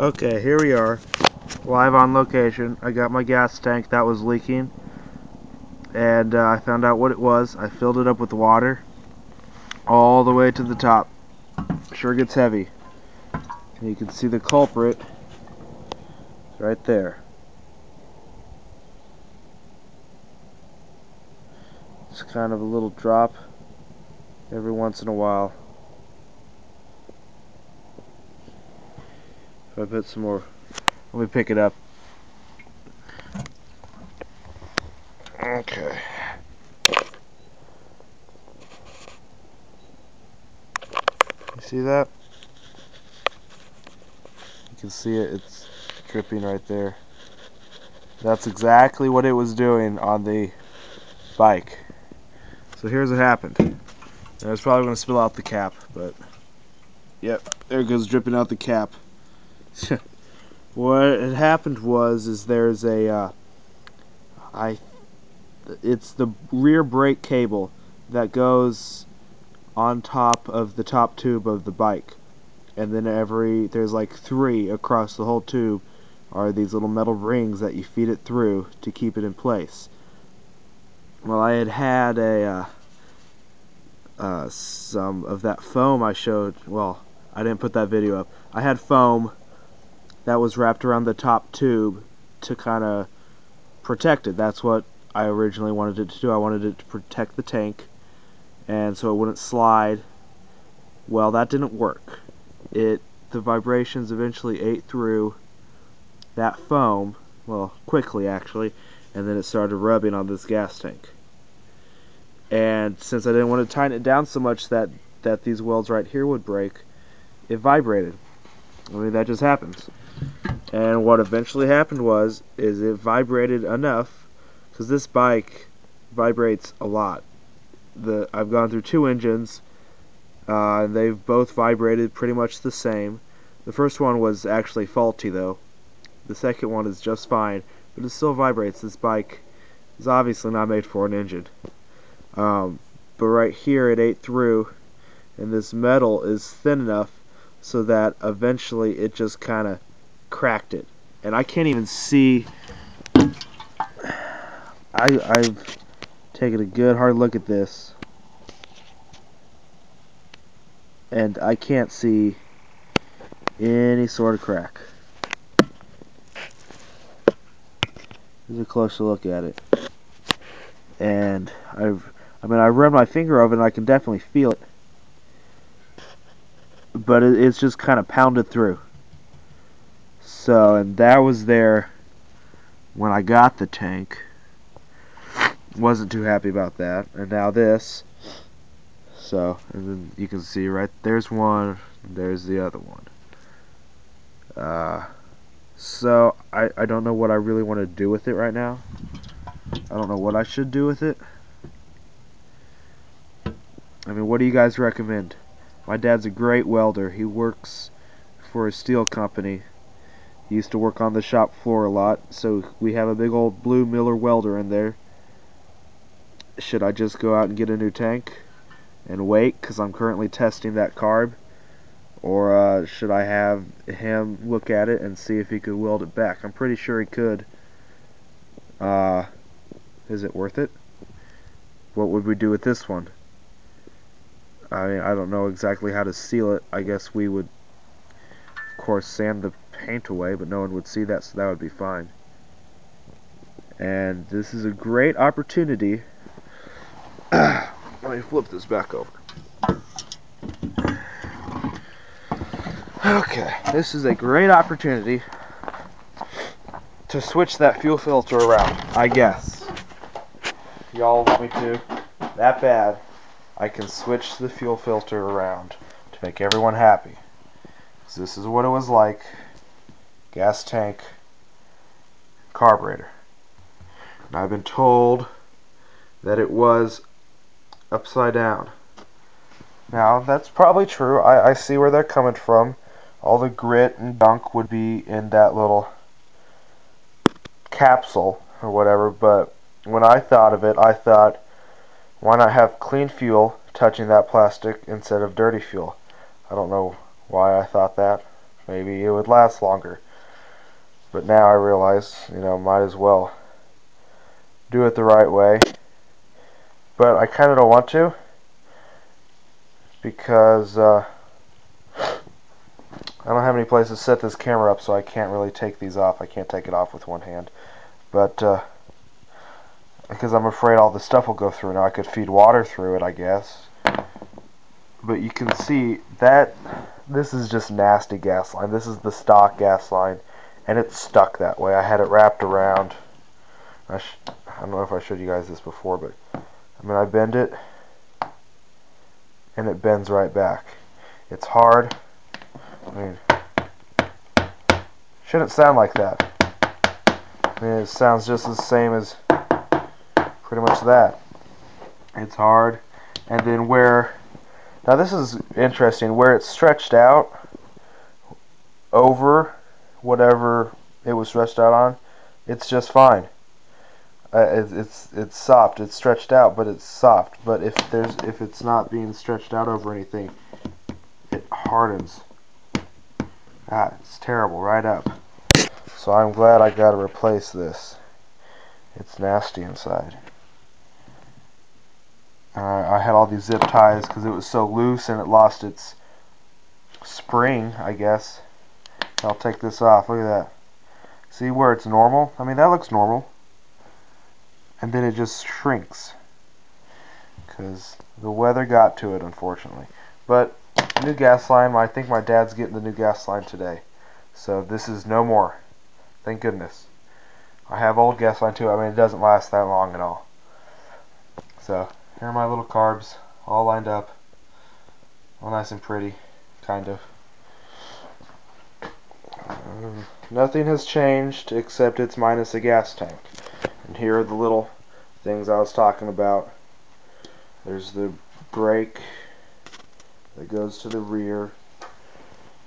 Okay, here we are, live on location. I got my gas tank that was leaking, and I found out what it was. I filled it up with water all the way to the top. Sure gets heavy. And you can see the culprit right there. It's kind of a little drop every once in a while. If I put some more, let me pick it up. Okay. You see that? You can see it, it's dripping right there. That's exactly what it was doing on the bike. So here's what happened. I was probably going to spill out the cap, but yep, there it goes, dripping out the cap. What had happened was there's a it's the rear brake cable that goes on top of the top tube of the bike, and then there's like 3 across the whole tube are these little metal rings that you feed it through to keep it in place. Well, I had some of that foam I showed. Well, I didn't put that video up. I had foam that was wrapped around the top tube to kind of protect it. That's what I originally wanted it to do. I wanted it to protect the tank, and so it wouldn't slide. Well, that didn't work. The vibrations eventually ate through that foam, well, quickly actually, and then it started rubbing on this gas tank. And since I didn't want to tighten it down so much that these welds right here would break, it vibrated. I mean, that just happens. And what eventually happened is it vibrated enough, because this bike vibrates a lot. I've gone through 2 engines, and they've both vibrated pretty much the same. The first one was actually faulty though. The second one is just fine, but it still vibrates. This bike is obviously not made for an engine. But right here it ate through, and this metal is thin enough so that eventually it just kind of cracked it. And I can't even see. I've taken a good hard look at this, and I can't see any sort of crack. Here's a closer look at it. And I run my finger over it and I can definitely feel it. But it's just kind of pounded through. So, and that was there when I got the tank. Wasn't too happy about that. And now this. So, and then you can see right there's one, there's the other one. So I don't know what I really want to do with it right now. I don't know what I should do with it. I mean, what do you guys recommend? My dad's a great welder. He works for a steel company. He used to work on the shop floor a lot, so we have a big old blue Miller welder in there. Should I just go out and get a new tank and wait, because I'm currently testing that carb? Or should I have him look at it and see if he could weld it back? I'm pretty sure he could. Is it worth it? What would we do with this one? I mean, I don't know exactly how to seal it. I guess we would, of course, sand the paint away, but no one would see that, so that would be fine. And this is a great opportunity. Let me flip this back over. Okay, this is a great opportunity to switch that fuel filter around, I guess. Y'all want me to? That bad. I can switch the fuel filter around to make everyone happy. So this is what it was like. Gas tank, carburetor. And I've been told that it was upside down. Now, that's probably true. I see where they're coming from. All the grit and gunk would be in that little capsule or whatever, but when I thought of it, I thought, why not have clean fuel touching that plastic instead of dirty fuel? I don't know why I thought that. maybe it would last longer. But now I realize, might as well do it the right way. But I kind of don't want to, because I don't have any place to set this camera up, so I can't really take these off. I can't take it off with one hand. But because I'm afraid all the stuff will go through. Now I could feed water through it, I guess. But you can see that this is just nasty gas line. This is the stock gas line, and it's stuck that way. I had it wrapped around. I don't know if I showed you guys this before, but I bend it, and it bends right back. It's hard. Shouldn't sound like that. It sounds just the same as pretty much that. It's hard. And then now this is interesting, where it's stretched out over whatever it was stretched out on, it's just fine. It's soft. It's stretched out, but it's soft. But if it's not being stretched out over anything, it hardens. It's terrible, right up. So I'm glad I got to replace this. It's nasty inside. I had all these zip ties because it was so loose and it lost its spring, I guess. I'll take this off. Look at that. See where it's normal? That looks normal. And then it just shrinks because the weather got to it, unfortunately. But new gas line. I think my dad's getting the new gas line today. So this is no more. Thank goodness. I have old gas line too. It doesn't last that long at all. So here are my little carbs all lined up. All nice and pretty, kind of. Nothing has changed except it's minus a gas tank. And here are the little things I was talking about. There's the brake that goes to the rear,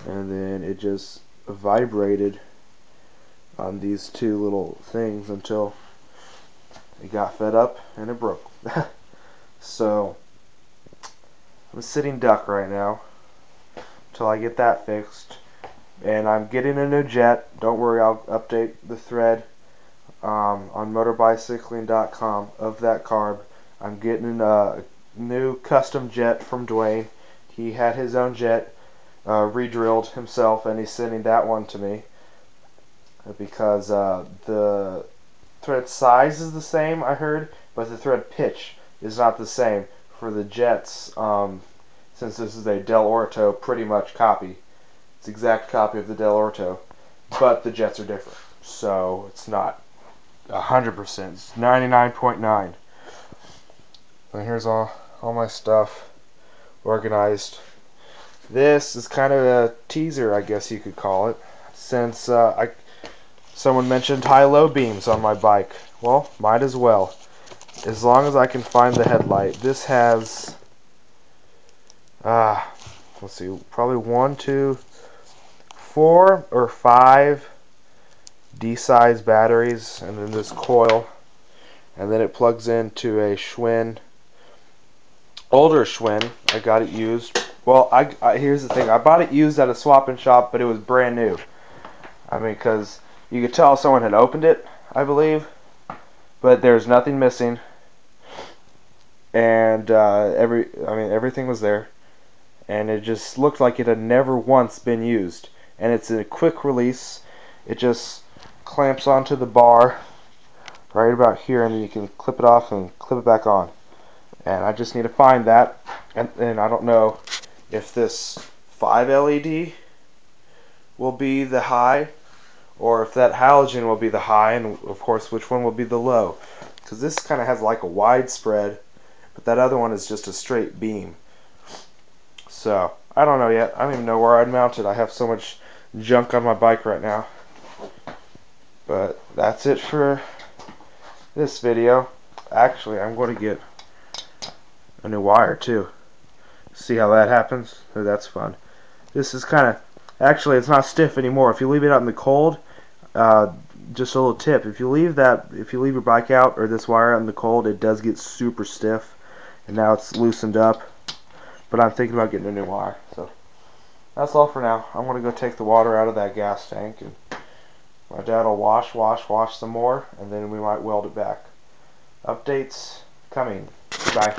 and then it just vibrated on these two little things until it got fed up and it broke. So I'm a sitting duck right now until I get that fixed. And I'm getting a new jet. Don't worry, I'll update the thread on motorbicycling.com of that carb. I'm getting a new custom jet from Dwayne. He had his own jet re-drilled himself, and he's sending that one to me because the thread size is the same, I heard, but the thread pitch is not the same for the jets. Since this is a Del Orto pretty much copy. It's an exact copy of the Del Orto, but the jets are different. So it's not 100%. It's 99.9. And here's all my stuff organized. This is kind of a teaser, I guess you could call it, since someone mentioned high-low beams on my bike. Well, might as well. As long as I can find the headlight. This has, let's see, probably 1, 2, 4 or 5 D-size batteries, and then this coil, and then it plugs into a Schwinn, older Schwinn. I got it used. Well, here's the thing. I bought it used at a swap and shop, but it was brand new. Because you could tell someone had opened it, I believe, but there's nothing missing, and everything was there, and it just looked like it had never once been used. And it's a quick release. It just clamps onto the bar right about here, and then you can clip it off and clip it back on. And I just need to find that, and I don't know if this 5 LED will be the high, or if that halogen will be the high, and of course which one will be the low, because this kind of has like a wide spread, but that other one is just a straight beam. So I don't know yet. I don't even know where I'd mount it. I have so much junk on my bike right now. But that's it for this video. Actually, I'm going to get a new wire too. See how that happens? Oh, that's fun. This is kind of, actually it's not stiff anymore. If you leave it out in the cold, just a little tip, if you leave your bike out or this wire out in the cold, it does get super stiff, and now it's loosened up. But I'm thinking about getting a new wire. So that's all for now. I'm going to go take the water out of that gas tank, and my dad will wash some more, and then we might weld it back. Updates coming. Bye.